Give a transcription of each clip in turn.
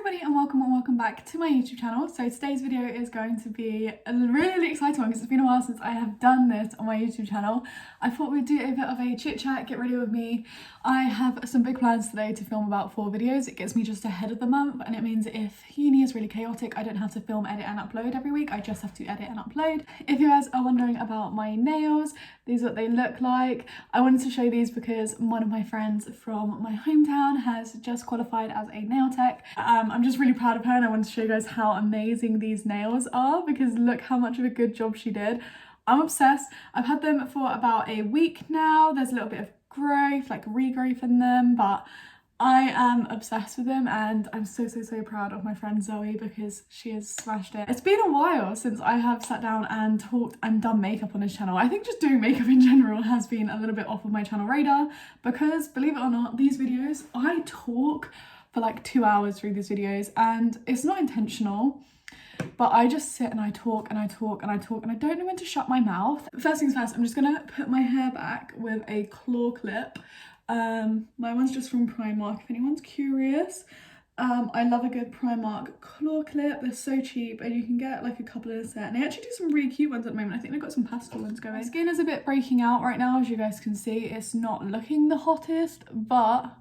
everybody and welcome back to my YouTube channel. So today's video is going to be a really exciting one because it's been a while since I have done this on my YouTube channel. I thought we'd do a bit of a chit chat, get ready with me. I have some big plans today to film about 4 videos. It gets me just ahead of the month, and it means if uni is really chaotic, I don't have to film, edit and upload every week. I just have to edit and upload. If you guys are wondering about my nails, these are what they look like. I wanted to show these because one of my friends from my hometown has just qualified as a nail tech. I'm just really proud of her, and I wanted to show you guys how amazing these nails are because look how much of a good job she did. I'm obsessed. I've had them for about a week now. There's a little bit of growth, like regrowth in them, but I am obsessed with them, and I'm so proud of my friend Zoe because she has smashed it. It's been a while since I have sat down and talked and done makeup on this channel. I think just doing makeup in general has been a little bit off of my channel radar because, believe it or not, these videos, I talk for like 2 hours through these videos, and it's not intentional, but I just sit and I talk and I talk and I talk and I don't know when to shut my mouth. First things first, I'm just gonna put my hair back with a claw clip. My one's just from Primark if anyone's curious. I love a good Primark claw clip. They're so cheap and you can get like a couple in a set, and they actually do some really cute ones at the moment. I think they've got some pastel ones going. My skin is a bit breaking out right now, as you guys can see. It's not looking the hottest, but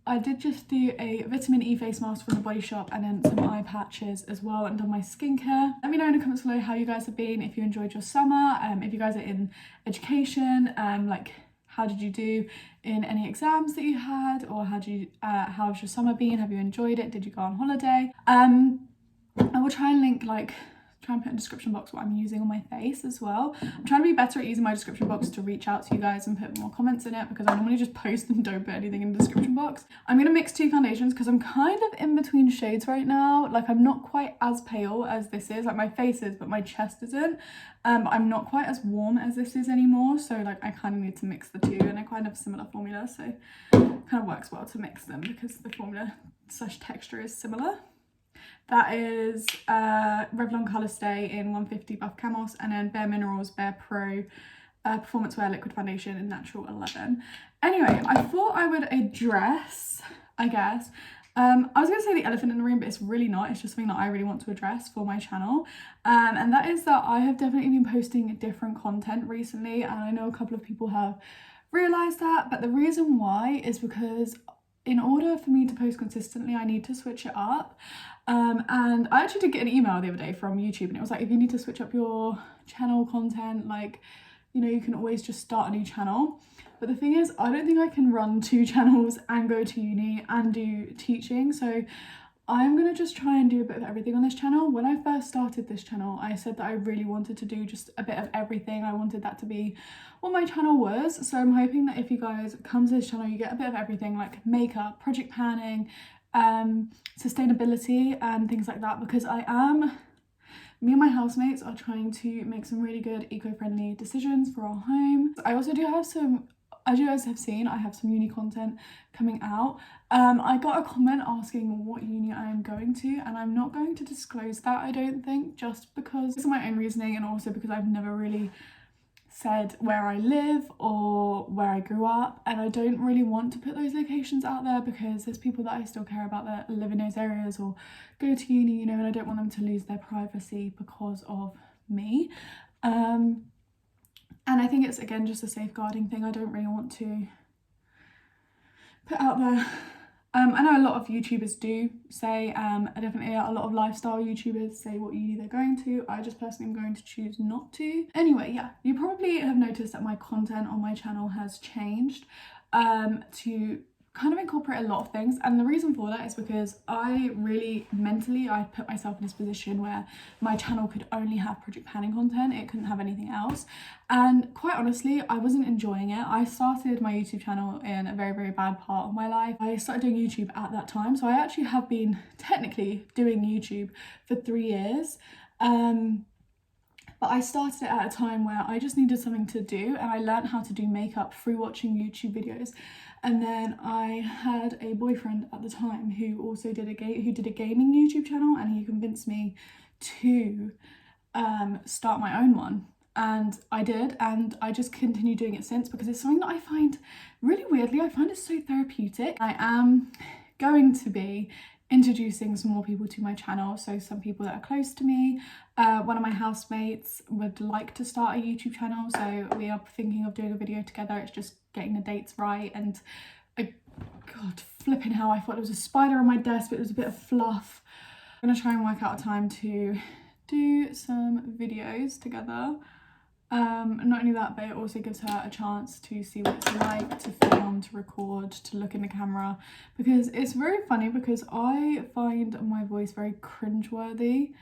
I did just do a vitamin E face mask from the Body Shop and then some eye patches as well, and done my skincare. Let me know in the comments below how you guys have been, if you enjoyed your summer, if you guys are in education, like how did you do in any exams that you had, or how's your summer been? Have you enjoyed it? Did you go on holiday? I will try and put in the description box what I'm using on my face as well. I'm trying to be better at using my description box to reach out to you guys and put more comments in it, because I normally just post and don't put anything in the description box. I'm gonna mix 2 foundations because I'm kind of in between shades right now. Like, I'm not quite as pale as this is, like my face is, but my chest isn't. I'm not quite as warm as this is anymore, so like I kind of need to mix the 2, and they're kind of similar formula, so it kind of works well to mix them because the formula / texture is similar. That is Revlon Colour Stay in 150 Buff Camos, and then Bare Minerals Bare Pro Performance Wear Liquid Foundation in Natural 11. Anyway, I thought I would address, I guess, I was going to say the elephant in the room, but it's really not. It's just something that I really want to address for my channel. And that is that I have definitely been posting different content recently, and I know a couple of people have realised that, but the reason why is because in order for me to post consistently, I need to switch it up. And I actually did get an email the other day from YouTube, and it was like, if you need to switch up your channel content, like, you know, you can always just start a new channel. But the thing is, I don't think I can run 2 channels and go to uni and do teaching. So I'm gonna just try and do a bit of everything on this channel. When I first started this channel, I said that I really wanted to do just a bit of everything. I wanted that to be what my channel was. So I'm hoping that if you guys come to this channel, you get a bit of everything, like makeup, project planning, sustainability and things like that, because me and my housemates are trying to make some really good eco-friendly decisions for our home. I also do have some, as you guys have seen, I have some uni content coming out. I got a comment asking what uni I am going to, and I'm not going to disclose that, I don't think, just because it's my own reasoning, and also because I've never really said where I live or where I grew up, and I don't really want to put those locations out there because there's people that I still care about that live in those areas or go to uni, you know, and I don't want them to lose their privacy because of me. And I think it's, again, just a safeguarding thing. I don't really want to put out there. I know a lot of YouTubers do say, definitely a lot of lifestyle YouTubers say what uni they're going to. I just personally am going to choose not to. Anyway, yeah, you probably have noticed that my content on my channel has changed to kind of incorporate a lot of things, and the reason for that is because I put myself in this position where my channel could only have project planning content. It couldn't have anything else, and quite honestly, I wasn't enjoying it. I started my YouTube channel in a very bad part of my life. I started doing YouTube at that time, so I actually have been technically doing YouTube for 3 years. But I started it at a time where I just needed something to do, and I learned how to do makeup through watching YouTube videos. And then I had a boyfriend at the time who also did a gaming YouTube channel, and he convinced me to start my own one. And I did, and I just continue doing it since because it's something that I find really weirdly, I find it so therapeutic. I am going to be introducing some more people to my channel. So some people that are close to me, one of my housemates would like to start a YouTube channel, so we are thinking of doing a video together. It's just getting the dates right. And God, flipping hell, I thought there was a spider on my desk, but it was a bit of fluff. I'm gonna try and work out a time to do some videos together. Not only that, but it also gives her a chance to see what it's like to film, to record, to look in the camera, because it's very funny, because I find my voice very cringeworthy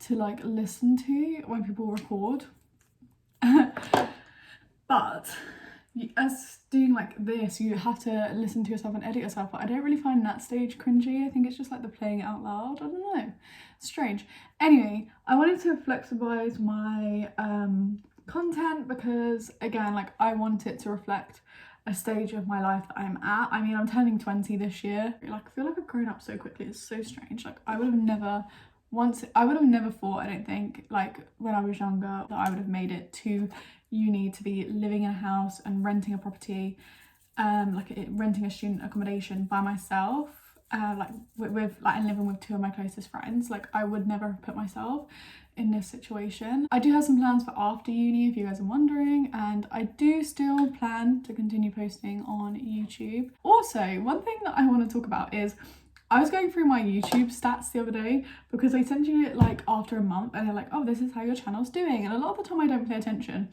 to like listen to when people record. But as doing like this, you have to listen to yourself and edit yourself, but I don't really find that stage cringy. I think it's just like the playing it out loud. I don't know, it's strange. Anyway, I wanted to flexibilize my content, because again, like, I want it to reflect a stage of my life that I'm at. I mean, I'm turning 20 this year. Like, I feel like I've grown up so quickly. It's so strange. Like, I would have never thought, I don't think, like when I was younger, that I would have made it to uni to be living in a house and renting a property, renting a student accommodation by myself, like with and living with two of my closest friends. Like, I would never have put myself in this situation. I do have some plans for after uni, if you guys are wondering, and I do still plan to continue posting on YouTube. Also, one thing that I want to talk about is, I was going through my YouTube stats the other day, because they send you it like after a month and they're like, oh, this is how your channel's doing, and a lot of the time I don't pay attention.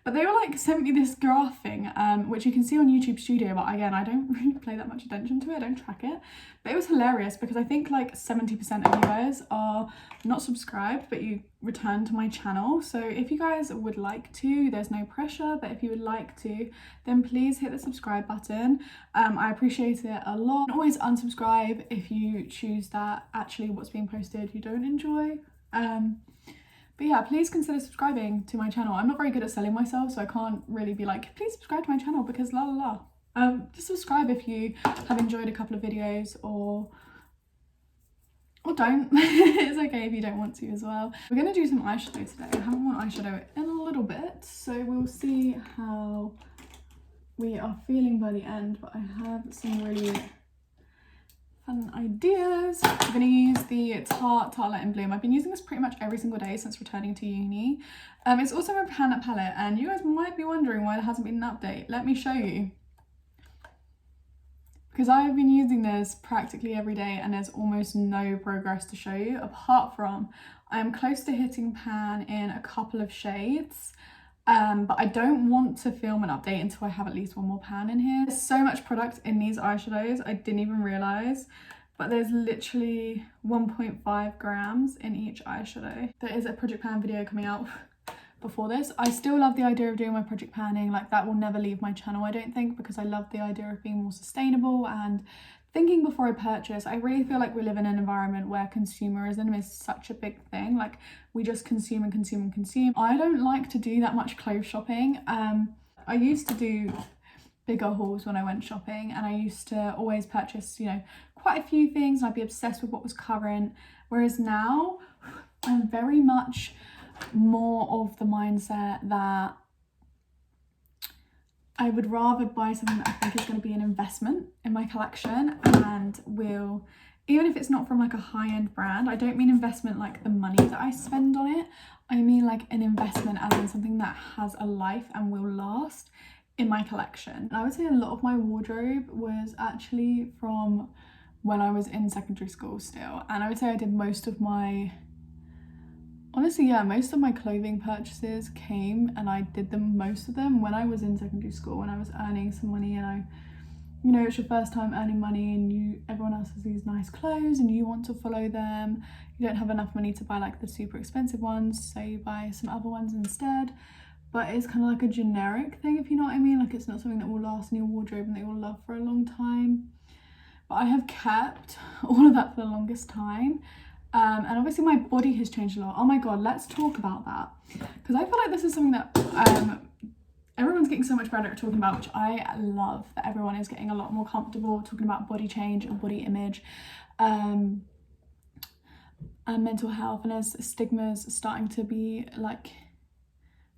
But they were like, sent me this graph thing, which you can see on YouTube Studio, but again, I don't really pay that much attention to it, I don't track it. But it was hilarious, because I think like 70% of you guys are not subscribed, but you return to my channel. So if you guys would like to, there's no pressure, but if you would like to, then please hit the subscribe button. I appreciate it a lot. You can always unsubscribe if you choose that actually what's being posted you don't enjoy. But yeah, please consider subscribing to my channel. I'm not very good at selling myself, so I can't really be like, please subscribe to my channel, because la la la. Just subscribe if you have enjoyed a couple of videos, or don't. It's okay if you don't want to as well. We're gonna do some eyeshadow today. I haven't worn eyeshadow in a little bit, so we'll see how we are feeling by the end, but I have some really fun ideas. I'm gonna use the Tarte Light and Bloom. I've been using this pretty much every single day since returning to uni. It's also a pan palette, and you guys might be wondering why there hasn't been an update. Let me show you. Because I've been using this practically every day and there's almost no progress to show you, apart from I'm close to hitting pan in a couple of shades. But I don't want to film an update until I have at least one more pan in here. There's so much product in these eyeshadows, I didn't even realise, but there's literally 1.5 grams in each eyeshadow. There is a Project Pan video coming out before this. I still love the idea of doing my project panning, like that will never leave my channel, I don't think, because I love the idea of being more sustainable and thinking before I purchase. I really feel like we live in an environment where consumerism is such a big thing. Like, we just consume and consume and consume. I don't like to do that much clothes shopping. I used to do bigger hauls when I went shopping, and I used to always purchase, you know, quite a few things, and I'd be obsessed with what was current. Whereas now I'm very much more of the mindset that I would rather buy something that I think is going to be an investment in my collection, and will, even if it's not from like a high-end brand, I don't mean investment like the money that I spend on it, I mean like an investment as in something that has a life and will last in my collection. And I would say a lot of my wardrobe was actually from when I was in secondary school still, and I would say I did most of my clothing purchases came, and I did most of them when I was in secondary school, when I was earning some money, and you know, it's your first time earning money, and everyone else has these nice clothes and you want to follow them. You don't have enough money to buy like the super expensive ones, so you buy some other ones instead. But it's kind of like a generic thing, if you know what I mean. Like, it's not something that will last in your wardrobe and that you'll love for a long time. But I have kept all of that for the longest time. And obviously my body has changed a lot. Oh my god, let's talk about that, because I feel like this is something that everyone's getting so much better at talking about, which I love, that everyone is getting a lot more comfortable talking about body change and body image, and mental health, and as stigmas starting to be like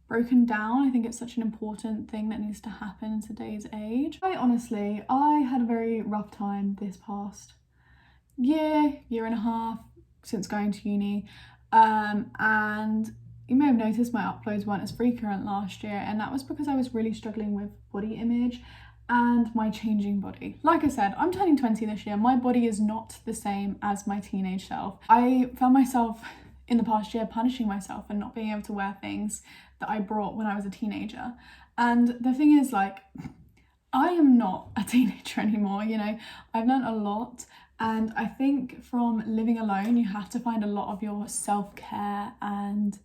broken down. I think it's such an important thing that needs to happen in today's age. I had a very rough time this past year and a half since going to uni, and you may have noticed my uploads weren't as frequent last year, and that was because I was really struggling with body image and my changing body. Like I said, I'm turning 20 this year. My body is not the same as my teenage self. I found myself in the past year punishing myself for not being able to wear things that I brought when I was a teenager. And the thing is, like, I am not a teenager anymore, you know. I've learned a lot, and I think from living alone you have to find a lot of your self-care and,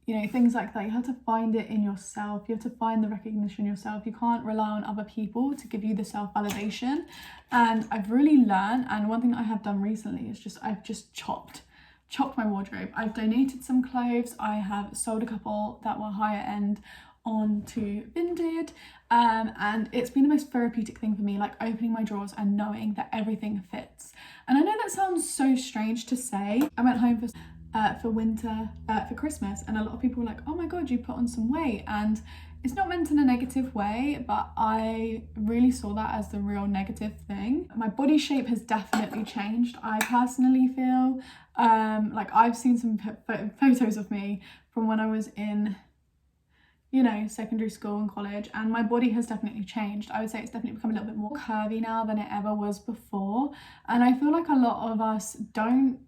you know, things like that. You have to find it in yourself. You have to find the recognition yourself. You can't rely on other people to give you the self-validation. And I've really learned, and one thing that I have done recently is I've just chopped my wardrobe. I've donated some clothes. I have sold a couple that were higher end onto Vinted, and it's been the most therapeutic thing for me, like opening my drawers and knowing that everything fits. And I know that sounds so strange to say. I went home for winter, for Christmas, and a lot of people were like, oh my god, you put on some weight. And it's not meant in a negative way, but I really saw that as the real negative thing. My body shape has definitely changed. I personally feel like I've seen some photos of me from when I was in, you know, secondary school and college, and my body has definitely changed. I would say it's definitely become a little bit more curvy now than it ever was before. And I feel like a lot of us don't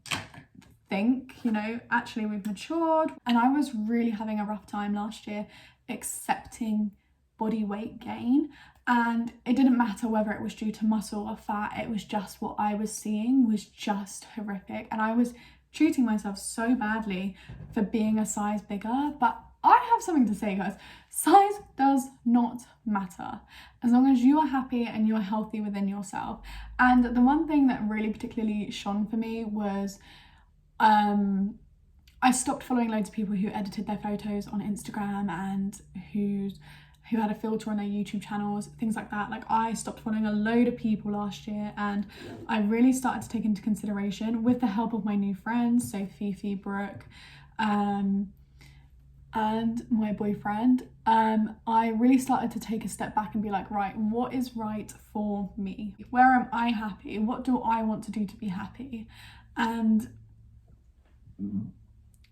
think, you know, actually we've matured. And I was really having a rough time last year accepting body weight gain, and it didn't matter whether it was due to muscle or fat. It was just what I was seeing was just horrific, and I was treating myself so badly for being a size bigger. But I have something to say, guys. Size does not matter as long as you are happy and you're healthy within yourself. And the one thing that really particularly shone for me was I stopped following loads of people who edited their photos on Instagram and who had a filter on their YouTube channels, things like that. Like, I stopped following a load of people last year, and I really started to take into consideration, with the help of my new friends, so Fifi, Brooke, and my boyfriend, I really started to take a step back and be like, right, what is right for me? Where am I happy? What do I want to do to be happy? And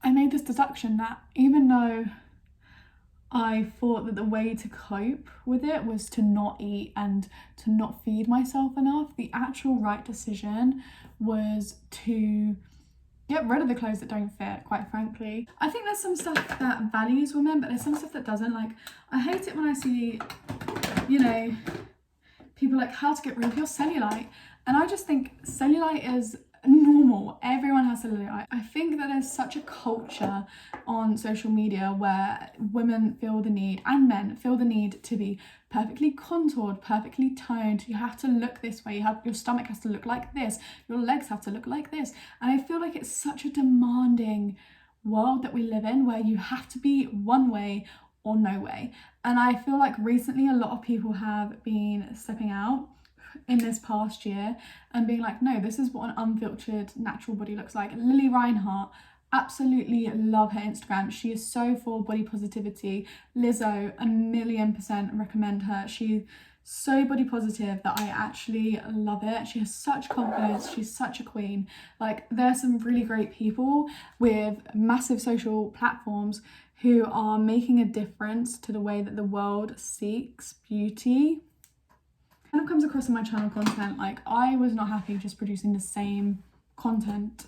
I made this deduction that even though I thought that the way to cope with it was to not eat and to not feed myself enough, the actual right decision was to get rid of the clothes that don't fit, quite frankly. I think there's some stuff that values women, but there's some stuff that doesn't. Like, I hate it when I see, you know, people like, how to get rid of your cellulite. And I just think cellulite is normal. Everyone has cellulite. I think that there's such a culture on social media where women feel the need, and men feel the need, to be perfectly contoured, perfectly toned. You have to look this way. Your stomach has to look like this. Your legs have to look like this. And I feel like it's such a demanding world that we live in, where you have to be one way or no way. And I feel like recently a lot of people have been stepping out in this past year and being like, no, this is what an unfiltered natural body looks like. Lily Reinhart, absolutely love her Instagram. She is so for body positivity. Lizzo, 1,000,000% recommend her. She's so body positive that I actually love it. She has such confidence. She's such a queen. Like, there's some really great people with massive social platforms who are making a difference to the way that the world seeks beauty. Kind of comes across in my channel content, like, I was not happy just producing the same content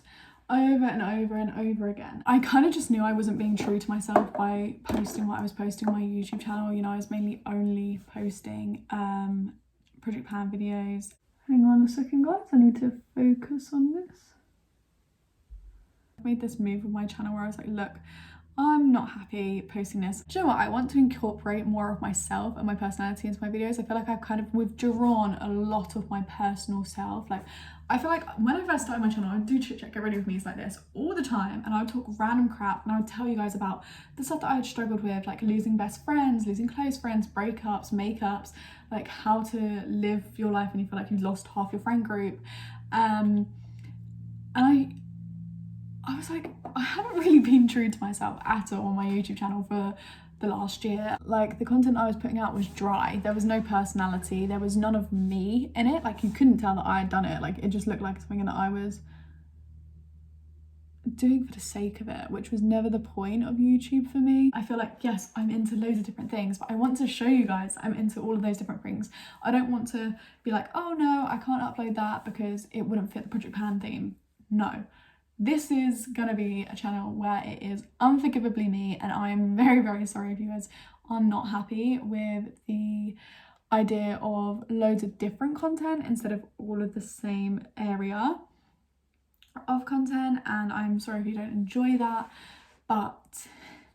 over and over and over again. I kind of just knew I wasn't being true to myself by posting what I was posting on my YouTube channel. You know, I was mainly only posting Project Pan videos. Hang on a second, guys, I need to focus on this. I made this move with my channel where I was like, look, I'm not happy posting this. Do you know what? I want to incorporate more of myself and my personality into my videos. I feel like I've kind of withdrawn a lot of my personal self. Like, I feel like when I first started my channel, I would do chit chat, get ready with me like this all the time, and I would talk random crap, and I would tell you guys about the stuff that I had struggled with, like losing best friends, losing close friends, breakups, makeups, like how to live your life when you feel like you've lost half your friend group. And I was like, I haven't really been true to myself at all on my YouTube channel for the last year. Like, the content I was putting out was dry. There was no personality. There was none of me in it. Like, you couldn't tell that I had done it. Like, it just looked like something that I was doing for the sake of it, which was never the point of YouTube for me. I feel like, yes, I'm into loads of different things, but I want to show you guys I'm into all of those different things. I don't want to be like, oh no, I can't upload that because it wouldn't fit the Project Pan theme. No. This is gonna be a channel where it is unforgivably me, and I'm very, very sorry if you guys are not happy with the idea of loads of different content instead of all of the same area of content, and I'm sorry if you don't enjoy that, but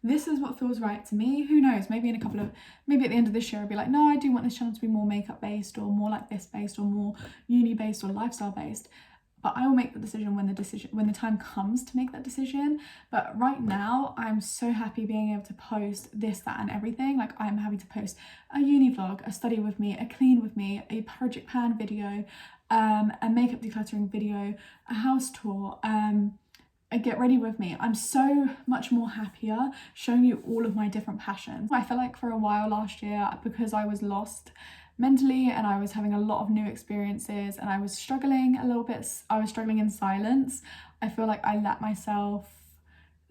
this is what feels right to me. Who knows, maybe at the end of this year I'll be like, no, I do want this channel to be more makeup based, or more like this based, or more uni based, or lifestyle based. But I will make the decision when the time comes to make that decision. But right now, I'm so happy being able to post this, that, and everything. Like, I'm happy to post a uni vlog, a study with me, a clean with me, a Project Pan video, a makeup decluttering video, a house tour, a get ready with me. I'm so much more happier showing you all of my different passions. I feel like for a while last year, because I was lost mentally and I was having a lot of new experiences and I was struggling a little bit, I was struggling in silence. I feel like I let myself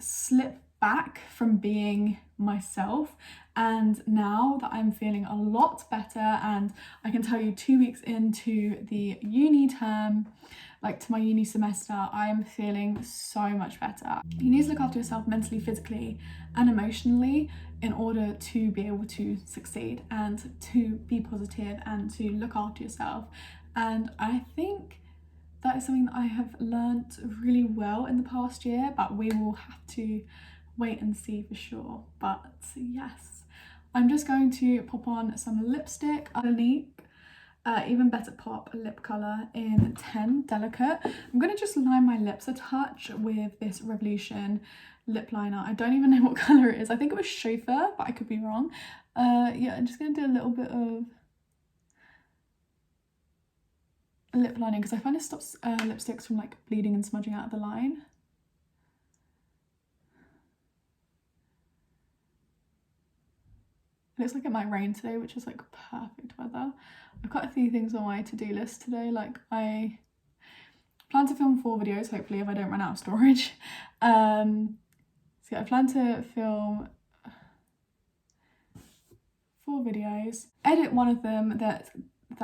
slip back from being myself, and now that I'm feeling a lot better, and I can tell you 2 weeks into the uni term, like to my uni semester, I am feeling so much better. You need to look after yourself mentally, physically, and emotionally in order to be able to succeed and to be positive and to look after yourself. And I think that is something that I have learnt really well in the past year, but we will have to wait and see for sure. But yes, I'm just going to pop on some lipstick. Unique, Even Better Pop lip colour in 10 Delicate. I'm going to just line my lips a touch with this Revolution lip liner. I don't even know what colour it is. I think it was Chauffeur, but I could be wrong. Yeah, I'm just going to do a little bit of lip lining because I find it stops lipsticks from like bleeding and smudging out of the line. It looks like it might rain today, which is like perfect weather. I've got a few things on my to-do list today. Like, I plan to film 4 videos, hopefully, if I don't run out of storage. So yeah, I plan to film 4 videos. Edit one of them that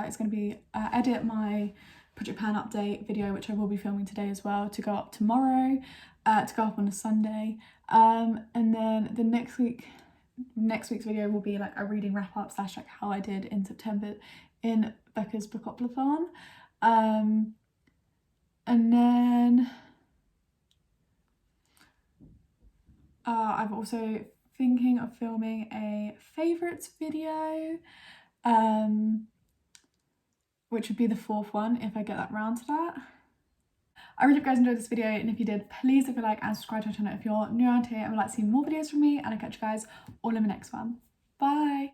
is going to be edit my Project Pan update video, which I will be filming today as well, to go up tomorrow, to go up on a Sunday. And then the next week's video will be like a reading wrap up / like how I did in September in Becca's Bookoplathon. And then I'm also thinking of filming a favourites video, which would be the 4th one if I get that round to that. I really hope you guys enjoyed this video, and if you did, please leave a like and subscribe to my channel if you're new around here and would like to see more videos from me, and I'll catch you guys all in the next one. Bye!